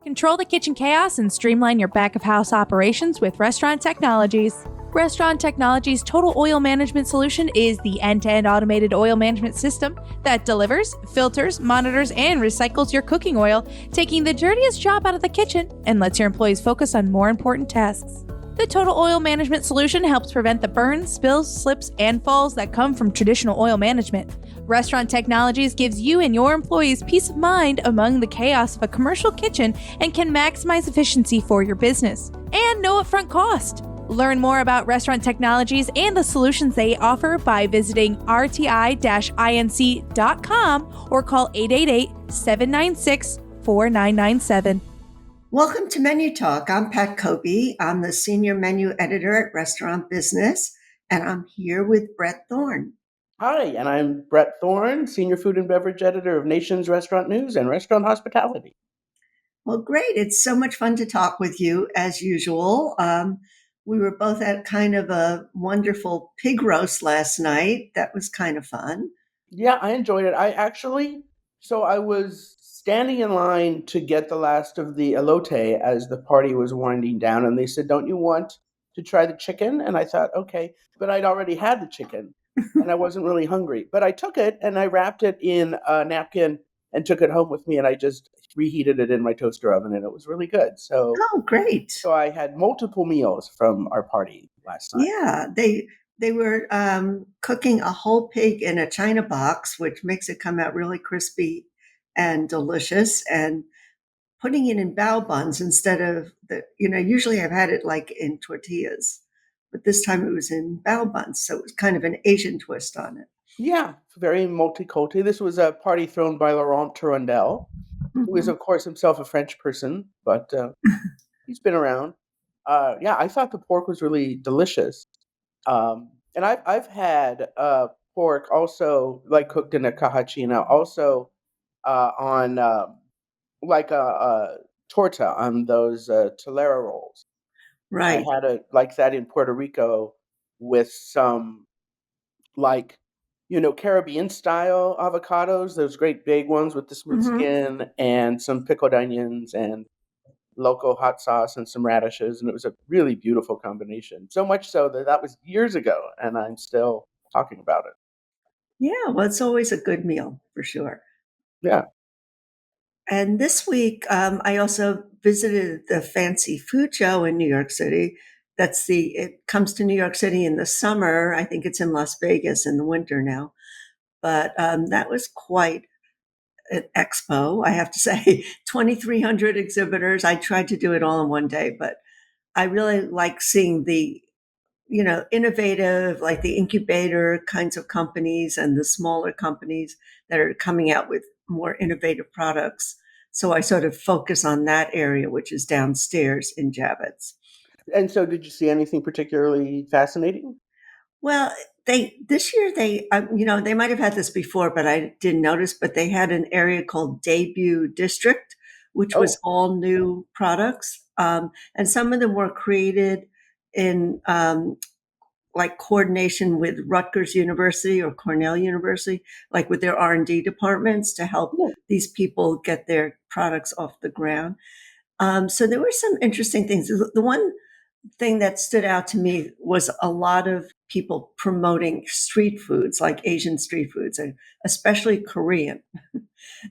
Control the kitchen chaos and streamline your back-of-house operations with Restaurant Technologies. Restaurant Technologies' total oil management solution is the end-to-end automated oil management system that delivers, filters, monitors, and recycles your cooking oil, taking the dirtiest job out of the kitchen and lets your employees focus on more important tasks. The total oil management solution helps prevent the burns, spills, slips, and falls that come from traditional oil management. Restaurant Technologies gives you and your employees peace of mind among the chaos of a commercial kitchen and can maximize efficiency for your business. And no upfront cost. Learn more about Restaurant Technologies and the solutions they offer by visiting rti-inc.com or call 888-796-4997. Welcome to Menu Talk. I'm Pat Kobe. I'm the Senior Menu Editor at Restaurant Business, and I'm here with Bret Thorne. Hi, and I'm Bret Thorne, Senior Food and Beverage Editor of Nation's Restaurant News and Restaurant Hospitality. Well, great. It's so much fun to talk with you, as usual. We were both at kind of a wonderful pig roast last night. That was kind of fun. Yeah, I enjoyed it. I was standing in line to get the last of the elote as the party was winding down, and they said, "Don't you want to try the chicken?" And I thought, okay, but I'd already had the chicken, and I wasn't really hungry. But I took it, and I wrapped it in a napkin and took it home with me, and I just reheated it in my toaster oven, and it was really good. So, Oh, great. So I had multiple meals from our party last night. Yeah, they were cooking a whole pig in a china box, which makes it come out really crispy and delicious, and putting it in bao buns instead of usually I've had it like in tortillas, but this time it was in bao buns. So it was kind of an Asian twist on it. Yeah, very multicultural. This was a party thrown by Laurent Tourondel, who is, of course, himself a French person, but he's been around. Yeah, I thought the pork was really delicious. And I've had pork also like cooked in a caja chino, also on like a torta on those telera rolls. Right. I had it like that in Puerto Rico with some like Caribbean style avocados, those great big ones with the smooth skin, and some pickled onions and local hot sauce and some radishes, and it was a really beautiful combination. So much so that was years ago, and I'm still talking about it. Yeah, well, it's always a good meal for sure. Yeah. And this week, I also visited the Fancy Food Show in New York City. It comes to New York City in the summer. I think it's in Las Vegas in the winter now. But that was quite an expo, I have to say. 2,300 exhibitors. I tried to do it all in one day, but I really like seeing the innovative, like the incubator kinds of companies and the smaller companies that are coming out with more innovative products. So I sort of focus on that area, which is downstairs in Javits. And so, did you see anything particularly fascinating? Well, this year they might have had this before, but I didn't notice. But they had an area called Debut District, which was all new products, and some of them were created in like coordination with Rutgers University or Cornell University, like with their R&D departments to help these people get their products off the ground. So there were some interesting things. The one thing that stood out to me was a lot of people promoting street foods, like Asian street foods, and especially Korean.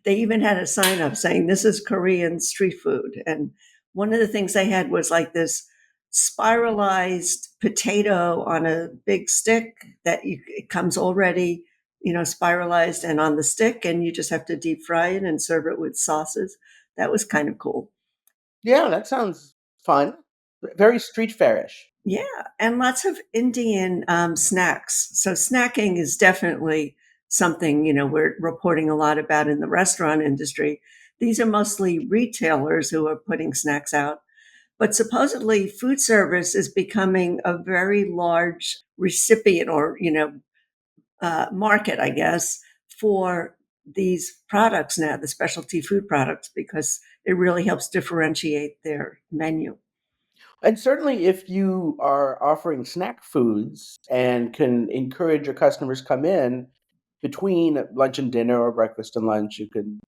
They even had a sign up saying, "This is Korean street food." And one of the things they had was like this spiralized potato on a big stick it comes already, spiralized and on the stick, and you just have to deep fry it and serve it with sauces. That was kind of cool. Yeah, that sounds fun. Very street fairish. Yeah, and lots of Indian snacks. So snacking is definitely something, we're reporting a lot about in the restaurant industry. These are mostly retailers who are putting snacks out. But supposedly food service is becoming a very large recipient or, market, I guess, for these products now, the specialty food products, because it really helps differentiate their menu. And certainly, if you are offering snack foods and can encourage your customers come in between lunch and dinner or breakfast and lunch, you can,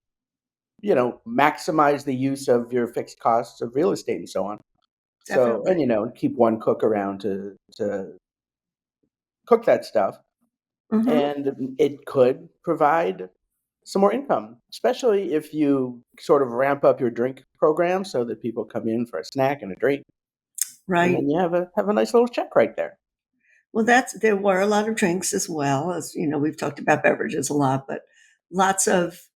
maximize the use of your fixed costs of real estate and so on. So, Definitely. and keep one cook around to cook that stuff, Hmm. and it could provide some more income, especially if you sort of ramp up your drink program so that people come in for a snack and a drink, and Right. then you have a nice little check right there. Well, there were a lot of drinks as well as, we've talked about beverages a lot, but lots of,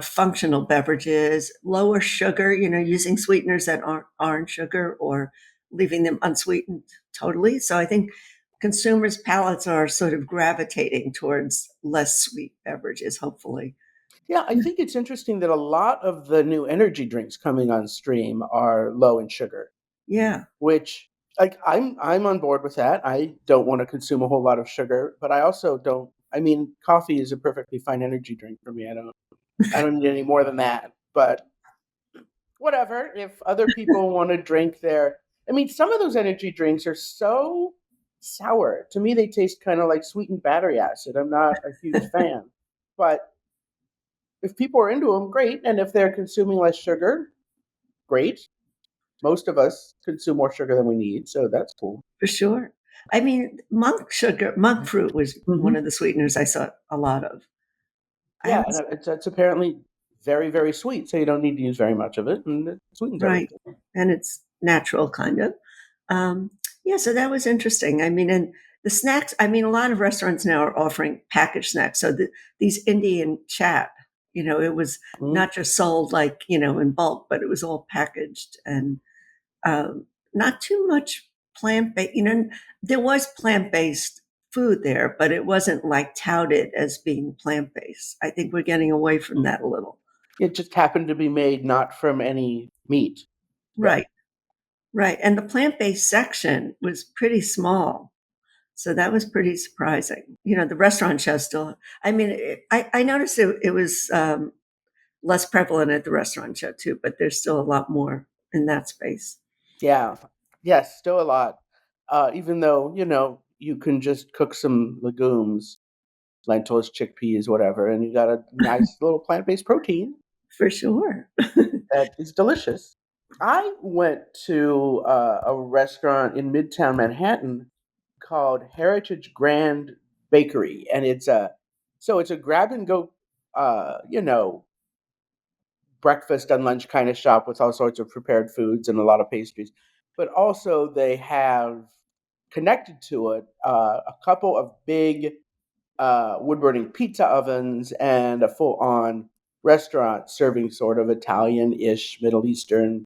functional beverages, lower sugar, using sweeteners that aren't sugar or leaving them unsweetened totally. So I think consumers' palates are sort of gravitating towards less sweet beverages, hopefully. Yeah, I think it's interesting that a lot of the new energy drinks coming on stream are low in sugar, Yeah, which like I'm on board with that. I don't want to consume a whole lot of sugar, but I also don't. I mean, coffee is a perfectly fine energy drink for me. I don't need any more than that. But whatever, if other people want to drink their, I mean, some of those energy drinks are so sour. To me, they taste kind of like sweetened battery acid. I'm not a huge fan. But if people are into them, great. And if they're consuming less sugar, great. Most of us consume more sugar than we need, so that's cool. for sure. I mean, monk fruit was one Hmm. of the sweeteners I saw a lot of. I Yeah, haven't. and it's apparently very, very sweet, so you don't need to use very much of it, and it sweetens Right. everything. And it's natural kind of. Um, yeah, so that was interesting. I mean, and the snacks, I mean, a lot of restaurants now are offering packaged snacks. So these Indian chat, it was Mhm. not just sold like, in bulk, but it was all packaged and not too much plant based. There was plant based food there, but it wasn't like touted as being plant based. I think we're getting away from that a little. It just happened to be made not from any meat. Right. Right. Right. And the plant based section was pretty small. So that was pretty surprising. The restaurant show still, I mean, I noticed it was less prevalent at the restaurant show too, but there's still a lot more in that space. Yeah. Yes, still a lot. Even though, you can just cook some legumes, lentils, chickpeas, whatever, and you got a nice little plant-based protein For sure. that is delicious. I went to a restaurant in Midtown Manhattan called Heritage Grand Bakery, and it's a grab and go, breakfast and lunch kind of shop with all sorts of prepared foods and a lot of pastries. But also they have connected to it a couple of big wood burning pizza ovens and a full on restaurant serving sort of Italian ish, Middle Eastern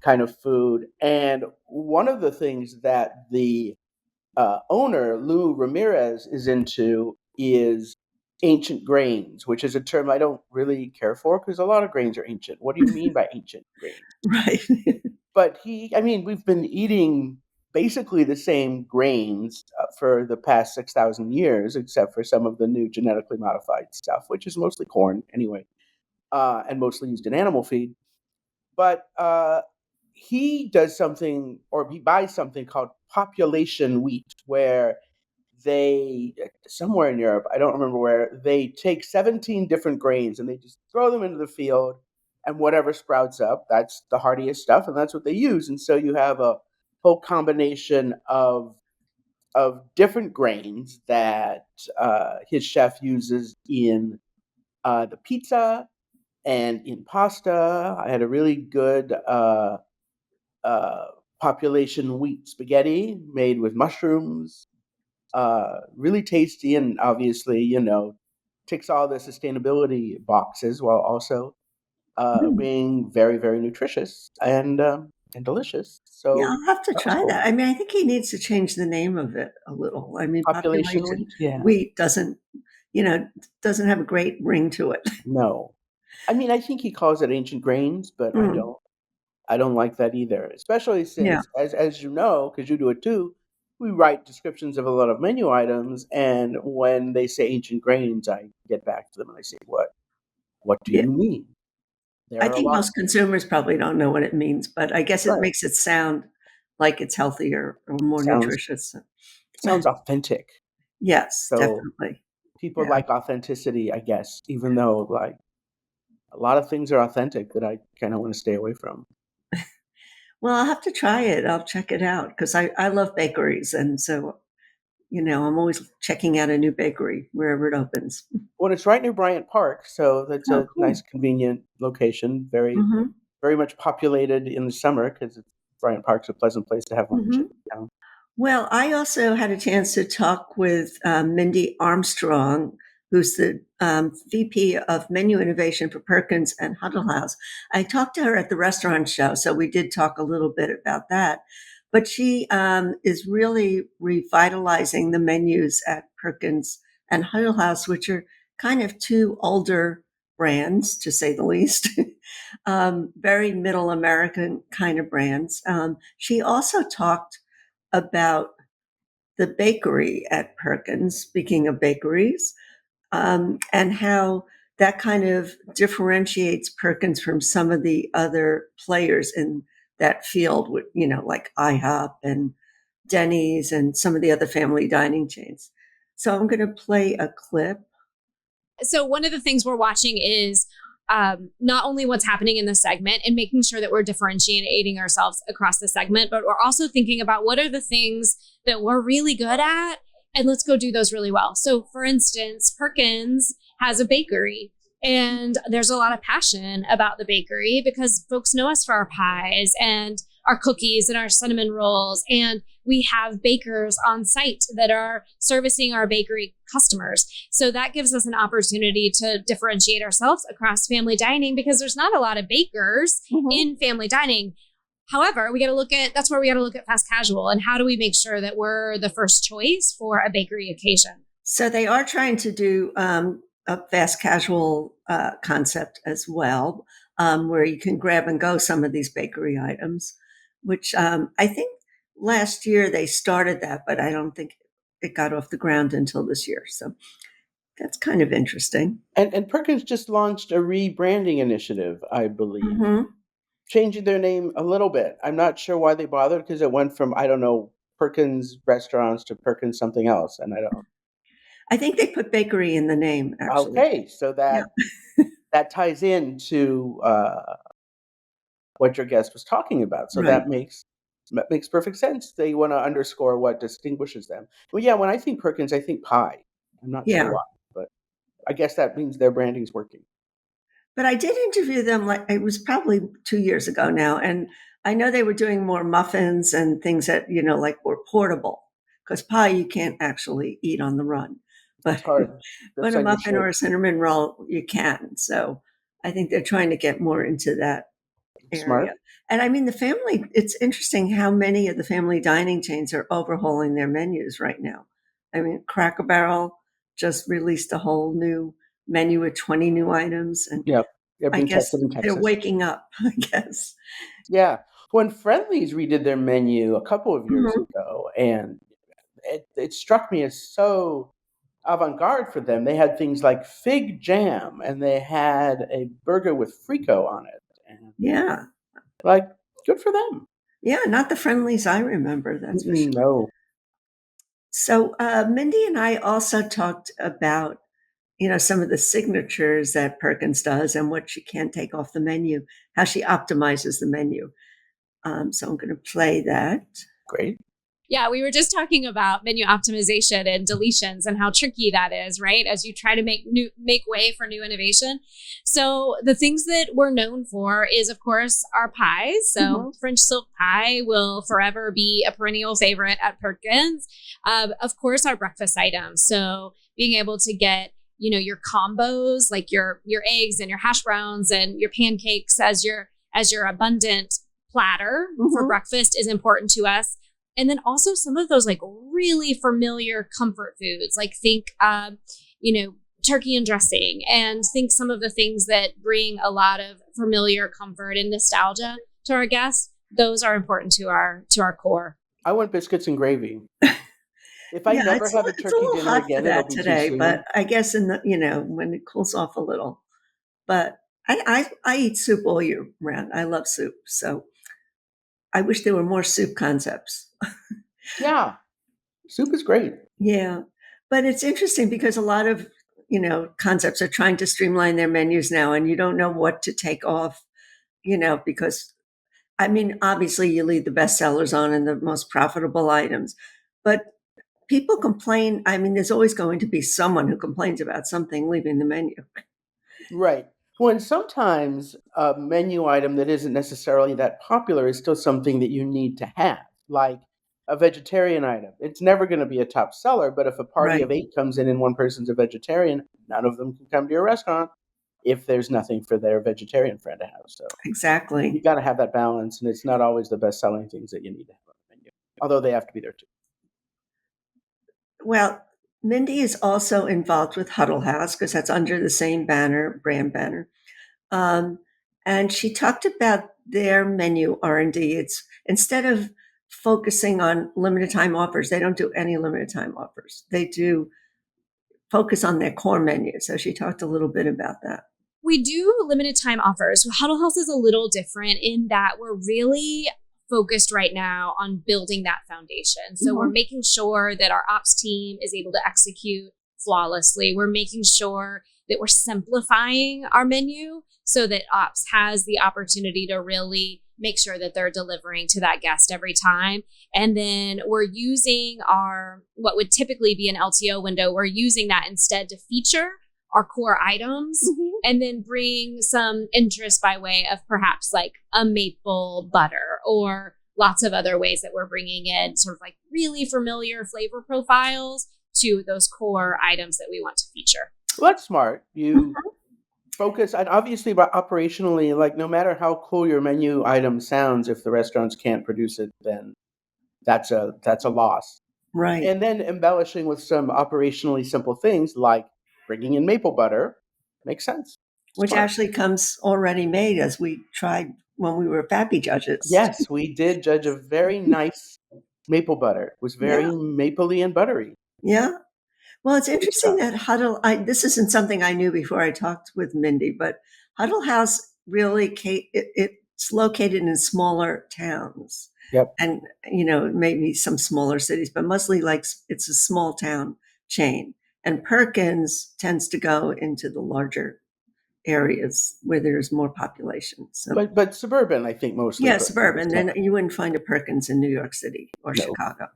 kind of food. And one of the things that the owner, Lou Ramirez, is into is ancient grains, which is a term I don't really care for because a lot of grains are ancient. What do you mean by ancient grains? Right. But I mean, we've been eating basically the same grains for the past 6,000 years, except for some of the new genetically modified stuff, which is mostly corn anyway, and mostly used in animal feed. But he does something, or he buys something called population wheat, where they somewhere in Europe, I don't remember where, they take 17 different grains and they just throw them into the field, and whatever sprouts up, that's the hardiest stuff, and that's what they use. And so you have a whole combination of different grains that his chef uses in the pizza and in pasta. I had a really good uh, population wheat spaghetti made with mushrooms, really tasty, and obviously, ticks all the sustainability boxes while also Mm. being very, very nutritious and delicious. Yeah, So I'll have to that was try cool. that. I mean, I think he needs to change the name of it a little. I mean, Population population wheat, yeah, wheat you know, doesn't have a great ring to it. no. I mean, I think he calls it ancient grains, but I Mm, don't. I don't like that either, especially yeah, since, as you know, because you do it too, we write descriptions of a lot of menu items, and when they say ancient grains, I get back to them and I say, What do yeah. you mean? There I are a think lot. most consumers probably don't know what it means, but I guess it Right. makes it sound like it's healthier or more Sounds nutritious. sounds authentic. Yes, So definitely. people Yeah. like authenticity, I guess, even though like a lot of things are authentic that I kind of want to stay away from. Well, I'll have to try it. I'll check it out because I love bakeries. And so, I'm always checking out a new bakery wherever it opens. Well, it's right near Bryant Park, so that's Oh, a cool. nice, convenient location. Very, Hmm. very much populated in the summer because Bryant Park's a pleasant place to have lunch Hmm. in town. Well, I also had a chance to talk with Mindy Armstrong, who's the VP of Menu Innovation for Perkins and Huddle House. I talked to her at the restaurant show, so we did talk a little bit about that. But she is really revitalizing the menus at Perkins and Huddle House, which are kind of two older brands, to say the least. Very middle American kind of brands. She also talked about the bakery at Perkins, speaking of bakeries, and how that kind of differentiates Perkins from some of the other players in that field, with, like IHOP and Denny's and some of the other family dining chains. So I'm going to play a clip. So one of the things we're watching is not only what's happening in the segment and making sure that we're differentiating ourselves across the segment, but we're also thinking about what are the things that we're really good at, and let's go do those really well. So for instance, Perkins has a bakery, and there's a lot of passion about the bakery because folks know us for our pies and our cookies and our cinnamon rolls. And we have bakers on site that are servicing our bakery customers. So that gives us an opportunity to differentiate ourselves across family dining because there's not a lot of bakers in family dining. However, that's where we got to look at fast casual and how do we make sure that we're the first choice for a bakery occasion. So they are trying to do a fast casual concept as well, where you can grab and go some of these bakery items, which I think last year they started that, but I don't think it got off the ground until this year. So that's kind of interesting. And Perkins just launched a rebranding initiative, I believe, Mm-hmm. changing their name a little bit. I'm not sure why they bothered because it went from, I don't know, Perkins restaurants to Perkins something else, and I don't. I think they put bakery in the name, actually. Okay, so Yeah. that ties into what your guest was talking about. So Right. that makes perfect sense. They want to underscore what distinguishes them. Well, yeah, when I think Perkins, I think pie. I'm not sure Yeah. why, but I guess that means their branding's working. But I did interview them, like it was probably 2 years ago now, and I know they were doing more muffins and things that like were portable, because pie you can't actually eat on the run, It's but hard. but a That's muffin or understood. a cinnamon roll you can. So I think they're trying to get more into that area. Smart. And I mean, it's interesting how many of the family dining chains are overhauling their menus right now. I mean, Cracker Barrel just released a whole new menu with 20 new items. And Yeah, they're I being guess tested in they're Texas. waking up, I guess. Yeah. When Friendly's redid their menu a couple of years Mhm. ago, and it struck me as so avant-garde for them. They had things like fig jam, and they had a burger with frico on it, and Yeah. like, good for them. Yeah. Not the friendlies I remember, that's for sure. No, So Mindy and I also talked about some of the signatures that Perkins does and what she can't take off the menu, how she optimizes the menu. So I'm going to play that. great. Yeah, we were just talking about menu optimization and deletions and how tricky that is, right? As you try to make way for new innovation. So the things that we're known for is, of course, our pies. So French silk pie will forever be a perennial favorite at Perkins. Of course, our breakfast items. So being able to get your combos like your eggs and your hash browns and your pancakes as your abundant platter for breakfast is important to us. And then also some of those like really familiar comfort foods, like think, turkey and dressing, and think some of the things that bring a lot of familiar comfort and nostalgia to our guests. Those are important to our core. I want biscuits and gravy. If I Yeah, never have a it's a turkey little dinner hot for again, it'll that be too today, soon. but I guess in the when it cools off a little. But I eat soup all year round. I love soup, so I wish there were more soup concepts. Yeah, soup is great. Yeah, but it's interesting because a lot of concepts are trying to streamline their menus now, and you don't know what to take off, because I mean, obviously you leave the best sellers on and the most profitable items, but people complain. I mean, there's always going to be someone who complains about something leaving the menu. Right. Well, and sometimes a menu item that isn't necessarily that popular is still something that you need to have, like a vegetarian item. It's never going to be a top seller, but if a party of Right. 8 comes in and one person's a vegetarian, none of them can come to your restaurant if there's nothing for their vegetarian friend to have. So you Exactly. got to have that balance, and it's not always the best selling things that you need to have on the menu, although they have to be there too. Well, Mindy is also involved with Huddle House because that's under the same brand banner. Um, and she talked about their menu R&D. It's instead of focusing on limited time offers, they don't do any limited time offers. They do focus on their core menu. So she talked a little bit about that. We do limited time offers. Huddle House is a little different in that we're really focused right now on building that foundation. So we're making sure that our ops team is able to execute flawlessly. We're making sure that we're simplifying our menu so that ops has the opportunity to really make sure that they're delivering to that guest every time. And then we're using what would typically be an LTO window, we're using that instead to feature our core items and then bring some interest by way of perhaps like a maple butter or lots of other ways that we're bringing in sort of like really familiar flavor profiles to those core items that we want to feature. Well, that's smart. You focus, and obviously, but operationally, like no matter how cool your menu item sounds, if the restaurants can't produce it, then that's a loss. Right. And then embellishing with some operationally simple things like bringing in maple butter makes sense. Which Smart. actually comes already made, as we tried when we were Pappy judges. Yes, we did judge a very nice maple butter. It was very Yeah. mapley and buttery. Yeah. Well, it's Good interesting stuff. that this isn't something I knew before I talked with Mindy, but Huddle House really, it's located in smaller towns Yep. and, maybe some smaller cities, but mostly like it's a small town chain. And Perkins tends to go into the larger areas where there's more population. So, But suburban, I think mostly. yeah, for suburban. the Then you wouldn't find a Perkins in New York City or No. Chicago,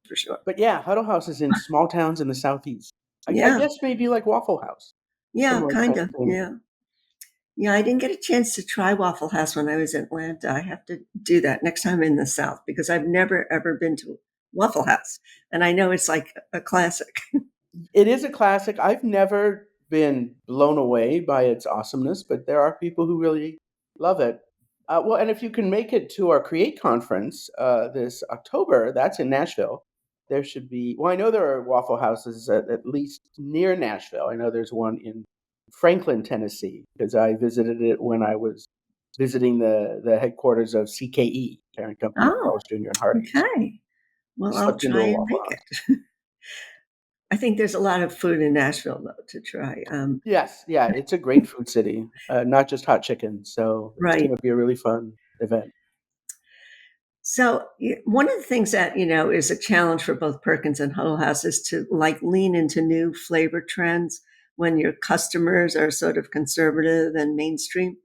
for sure. But yeah, Huddle House is in small towns in the southeast. I Yeah. guess maybe like Waffle House. Yeah, Similar kind of. thing. Yeah. Yeah, I didn't get a chance to try Waffle House when I was in Atlanta. I have to do that next time in the South because I've never ever been to Waffle House. And I know it's like a classic. It is a classic. I've never been blown away by its awesomeness, but there are people who really love it. Well, and if you can make it to our Create conference this October, that's in Nashville. There should be, well, I know there are Waffle Houses at least near Nashville. I know there's one in Franklin, Tennessee, because I visited it when I was visiting the headquarters of CKE, parent company of Oh, Carl's Jr. and Harding. So okay. Well, I I'll slipped into try a and Waffle make House. it. I think there's a lot of food in Nashville, though, to try. Yes, yeah, it's a great food city, not just hot chicken. So it's Right. going to be a really fun event. So one of the things that, is a challenge for both Perkins and Huddle House is to like lean into new flavor trends when your customers are sort of conservative and mainstream.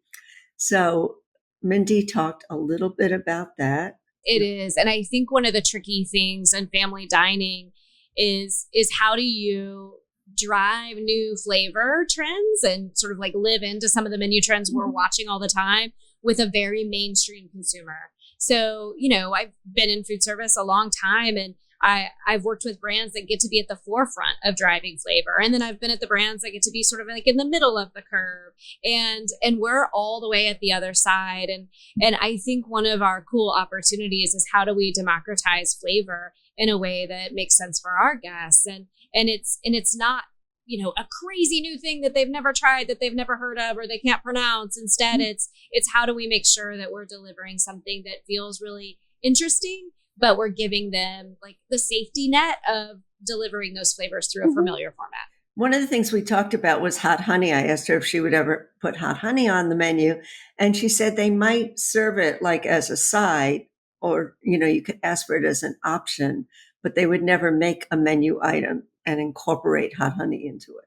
So Mindy talked a little bit about that. It is. And I think one of the tricky things in family dining is how do you drive new flavor trends and sort of like live into some of the menu trends we're watching all the time with a very mainstream consumer. So, I've been in food service a long time and I've worked with brands that get to be at the forefront of driving flavor. And then I've been at the brands that get to be sort of like in the middle of the curve. And we're all the way at the other side. And I think one of our cool opportunities is how do we democratize flavor in a way that makes sense for our guests. And it's not, a crazy new thing that they've never tried, that they've never heard of, or they can't pronounce. Instead, it's how do we make sure that we're delivering something that feels really interesting, but we're giving them like the safety net of delivering those flavors through a familiar format. One of the things we talked about was hot honey. I asked her if she would ever put hot honey on the menu. And she said they might serve it like as a side, or, you could ask for it as an option, but they would never make a menu item and incorporate hot honey into it.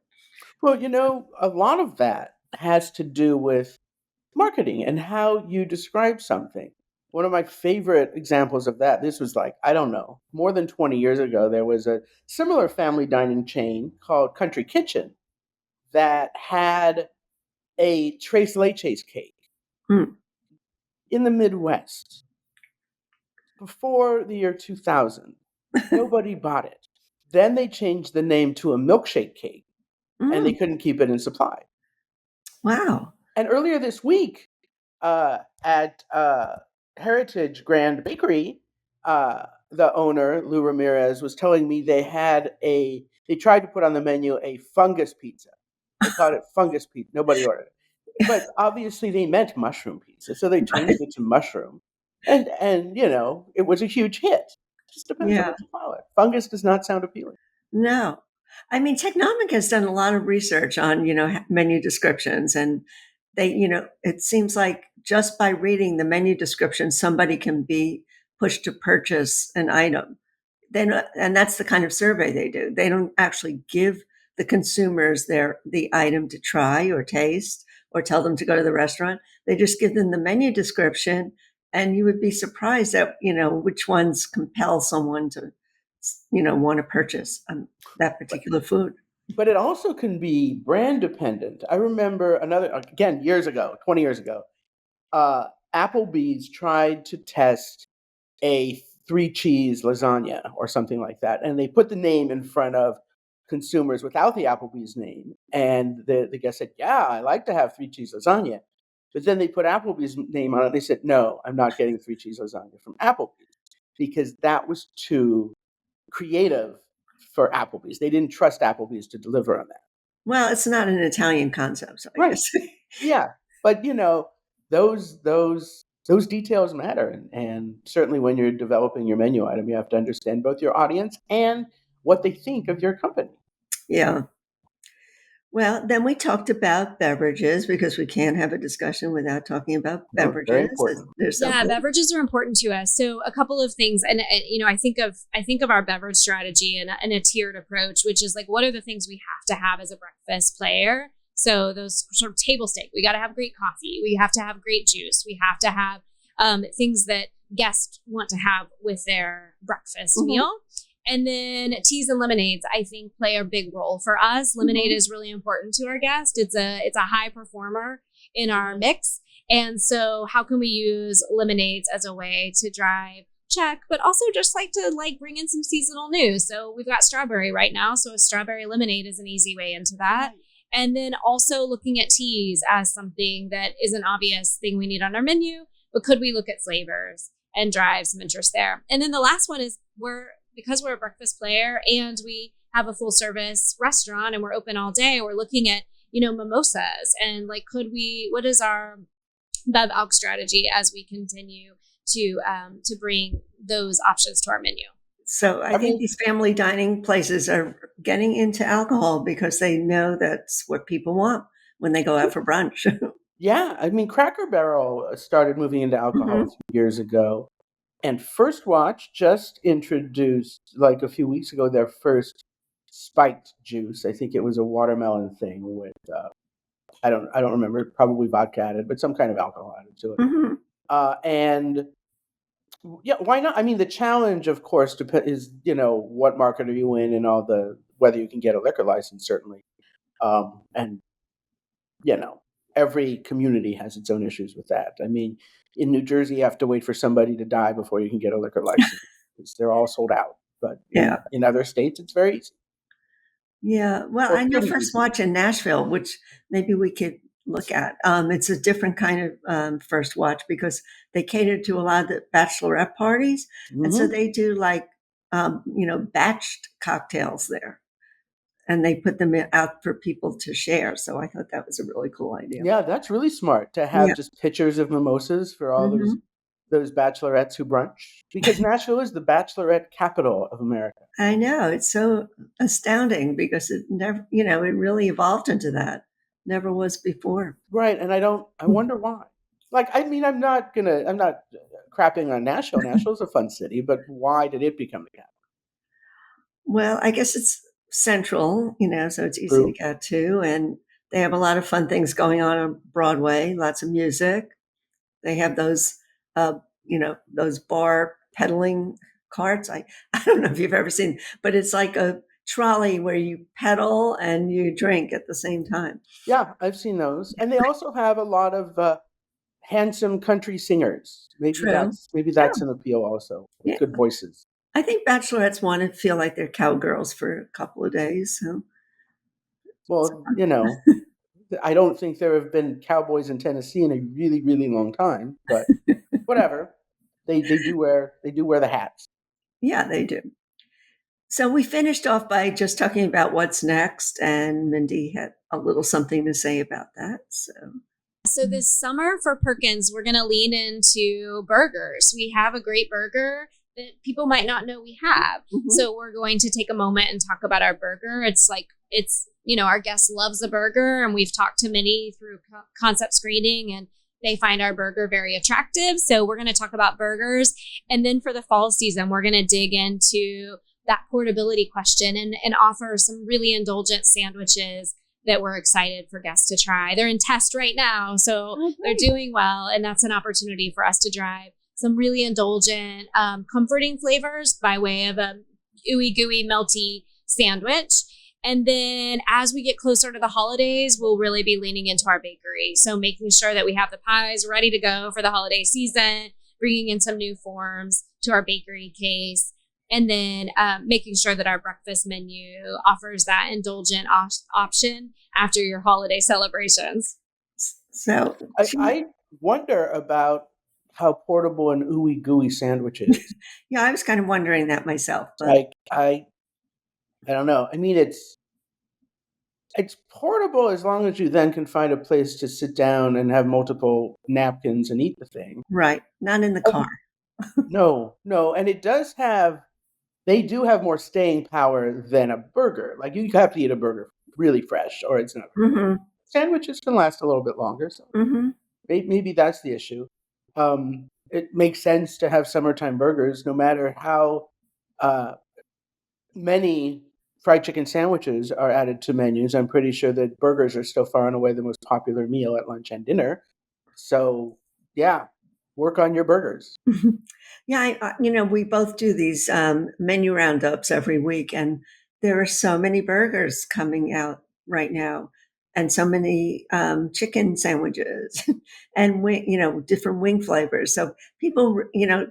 Well, a lot of that has to do with marketing and how you describe something. One of my favorite examples of that, this was like, I don't know, more than 20 years ago, there was a similar family dining chain called Country Kitchen that had a tres leches cake Mm. in the Midwest before the year 2000. Nobody bought it. Then they changed the name to a milkshake cake and they Mm. couldn't keep it in supply. Wow. And earlier this week, at Heritage Grand Bakery, the owner, Lou Ramirez, was telling me they tried to put on the menu a fungus pizza. They called it fungus pizza. Nobody ordered it. But obviously they meant mushroom pizza, so they changed it to mushroom. And it was a huge hit. Just depends on Yeah. what you call it. Fungus does not sound appealing. No. I mean, Technomic has done a lot of research on, menu descriptions, and it seems like just by reading the menu description, somebody can be pushed to purchase an item. And that's the kind of survey they do. They don't actually give the consumers the item to try or taste or tell them to go to the restaurant. They just give them the menu description, and you would be surprised at which ones compel someone to want to purchase that But particular food. but it also can be brand dependent. I remember again, years ago, 20 years ago, uh, Applebee's tried to test a three cheese lasagna or something like that. And they put the name in front of consumers without the Applebee's name. And the guest said, yeah, I like to have three cheese lasagna. But then they put Applebee's name on it. They said, no, I'm not getting three cheese lasagna from Applebee's because that was too creative for Applebee's. They didn't trust Applebee's to deliver on that. Well, it's not an Italian concept, so I Right. guess. Yeah. But those details matter, and certainly when you're developing your menu item, you have to understand both your audience and what they think of your company. Yeah. Well, then we talked about beverages because we can't have a discussion without talking about Oh, very beverages. important. They're so Yeah, good. beverages are important to us. So a couple of things, and I think of our beverage strategy and a tiered approach, which is like, what are the things we have to have as a breakfast player? So those sort of table stake, we got to have great coffee, we have to have great juice, we have to have things that guests want to have with their breakfast meal. And then teas and lemonades, I think, play a big role for us. Lemonade is really important to our guest. It's a high performer in our mix. And so how can we use lemonades as a way to drive check, but also just to bring in some seasonal news. So we've got strawberry right now. So a strawberry lemonade is an easy way into that. And then also looking at teas as something that is an obvious thing we need on our menu, but could we look at flavors and drive some interest there? And then the last one is because we're a breakfast player and we have a full service restaurant and we're open all day, we're looking at, mimosas and what is our Bev Alc strategy as we continue to bring those options to our menu. So I think these family dining places are getting into alcohol because they know that's what people want when they go out for brunch. Yeah, I mean, Cracker Barrel started moving into alcohol a few years ago. And First Watch just introduced, like a few weeks ago, their first spiked juice. I think it was a watermelon thing with I don't remember, probably vodka added, but some kind of alcohol added to it. And yeah, why not? I mean, the challenge, of course, is what market are you in, and whether you can get a liquor license, certainly. And every community has its own issues with that. I mean, in New Jersey, you have to wait for somebody to die before you can get a liquor license because they're all sold out. But Yeah. in other states, it's very easy. Yeah. Well, Or I know pretty First easy. Watch in Nashville, which maybe we could look at. It's a different kind of First Watch because they cater to a lot of the bachelorette parties. And so they do batched cocktails there. And they put them out for people to share. So I thought that was a really cool idea. Yeah, that's really smart to have Yeah. just pictures of mimosas for all those bachelorettes who brunch, because Nashville is the bachelorette capital of America. I know. It's so astounding because it never, it really evolved into that. Never was before. Right, and I wonder why. I'm not crapping on Nashville. Nashville's a fun city, but why did it become the capital? Well, I guess it's central, so it's easy to True. get to. And they have a lot of fun things going on Broadway, lots of music. They have those, those bar pedaling carts. I don't know if you've ever seen, but it's like a trolley where you pedal and you drink at the same time. Yeah, I've seen those. And they also have a lot of handsome country singers. True. Maybe Yeah. that's an appeal also, with Yeah. good voices. I think bachelorettes want to feel like they're cowgirls for a couple of days. So. Well, I don't think there have been cowboys in Tennessee in a really, really long time, but whatever. They do wear the hats. Yeah, they do. So we finished off by just talking about what's next, and Mindy had a little something to say about that. So this summer for Perkins, we're going to lean into burgers. We have a great burger that people might not know we have. Mm-hmm. So we're going to take a moment and talk about our burger. It's our guest loves a burger, and we've talked to many through concept screening, and they find our burger very attractive. So we're going to talk about burgers. And then for the fall season, we're going to dig into that portability question and offer some really indulgent sandwiches that we're excited for guests to try. They're in test right now, so they're doing well. And that's an opportunity for us to drive some really indulgent, comforting flavors by way of a ooey gooey melty sandwich. And then as we get closer to the holidays, we'll really be leaning into our bakery. So making sure that we have the pies ready to go for the holiday season, bringing in some new forms to our bakery case, and then making sure that our breakfast menu offers that indulgent option after your holiday celebrations. So I wonder about how portable an ooey gooey sandwich is. Yeah, I was kind of wondering that myself. But Like I don't know. I mean, it's portable as long as you then can find a place to sit down and have multiple napkins and eat the thing. Right, not in the car. No, and they do have more staying power than a burger. Like you have to eat a burger really fresh, or it's not. Mm-hmm. Sandwiches can last a little bit longer, so maybe that's the issue. It makes sense to have summertime burgers, no matter how many fried chicken sandwiches are added to menus. I'm pretty sure that burgers are still far and away the most popular meal at lunch and dinner. So, yeah, work on your burgers. Yeah, we both do these menu roundups every week, and there are so many burgers coming out right now, and so many chicken sandwiches, and different wing flavors. So people,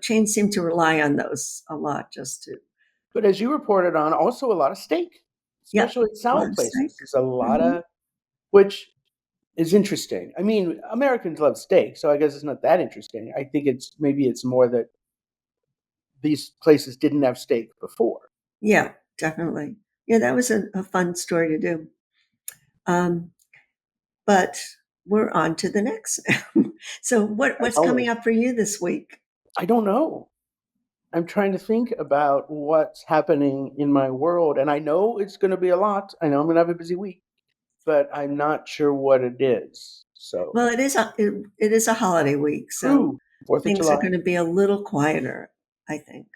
chains seem to rely on those a lot, just to. But as you reported on, also a lot of steak, especially at salad places. There's a lot of, which is interesting. I mean, Americans love steak, so I guess it's not that interesting. I think it's more that these places didn't have steak before. Yeah, definitely. Yeah, that was a fun story to do. But we're on to the next. So what's coming up for you this week? I don't know. I'm trying to think about what's happening in my world, and I know it's going to be a lot. I know I'm going to have a busy week, but I'm not sure what it is. So, well, it is a holiday week, so things are going to be a little quieter, I think.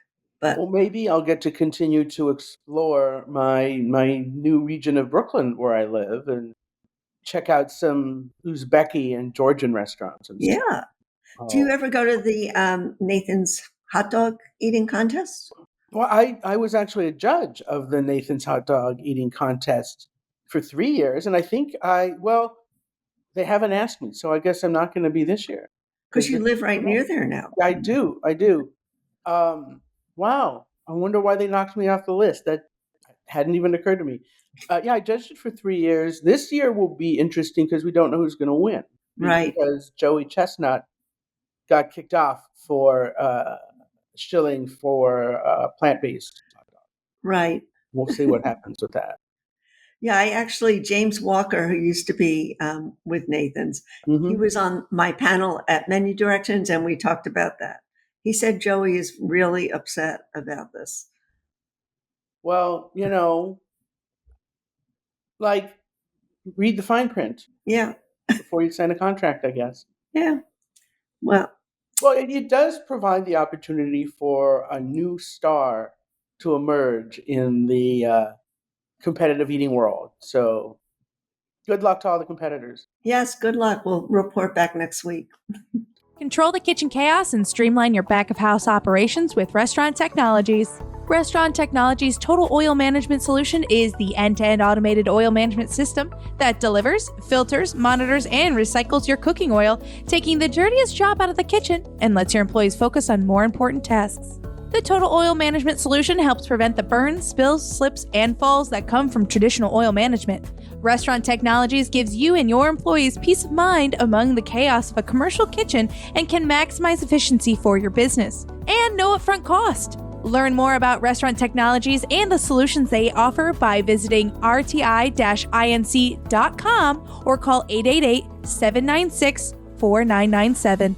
But maybe I'll get to continue to explore my new region of Brooklyn where I live and check out some Uzbeki and Georgian restaurants. And yeah. stuff. Do you ever go to the Nathan's hot dog eating contest? Well, I was actually a judge of the Nathan's hot dog eating contest for 3 years, and I think they haven't asked me, so I guess I'm not going to be this year. Because you live right near there now. I do. Wow. I wonder why they knocked me off the list. That hadn't even occurred to me. I judged it for 3 years. This year will be interesting because we don't know who's going to win. Right. Because Joey Chestnut got kicked off for shilling for plant-based hot dog. Right. We'll see what happens with that. Yeah, James Walker, who used to be with Nathan's, he was on my panel at Menu Directions, and we talked about that. He said Joey is really upset about this. Well, read the fine print. Yeah. Before you sign a contract, I guess. Yeah. Well, it does provide the opportunity for a new star to emerge in the competitive eating world. So good luck to all the competitors. Yes, good luck. We'll report back next week. Control the kitchen chaos and streamline your back-of-house operations with Restaurant Technologies. Restaurant Technologies' total oil management solution is the end-to-end automated oil management system that delivers, filters, monitors, and recycles your cooking oil, taking the dirtiest job out of the kitchen and lets your employees focus on more important tasks. The total oil management solution helps prevent the burns, spills, slips, and falls that come from traditional oil management. Restaurant Technologies gives you and your employees peace of mind among the chaos of a commercial kitchen and can maximize efficiency for your business. And no upfront cost. Learn more about Restaurant Technologies and the solutions they offer by visiting rti-inc.com or call 888-796-4997.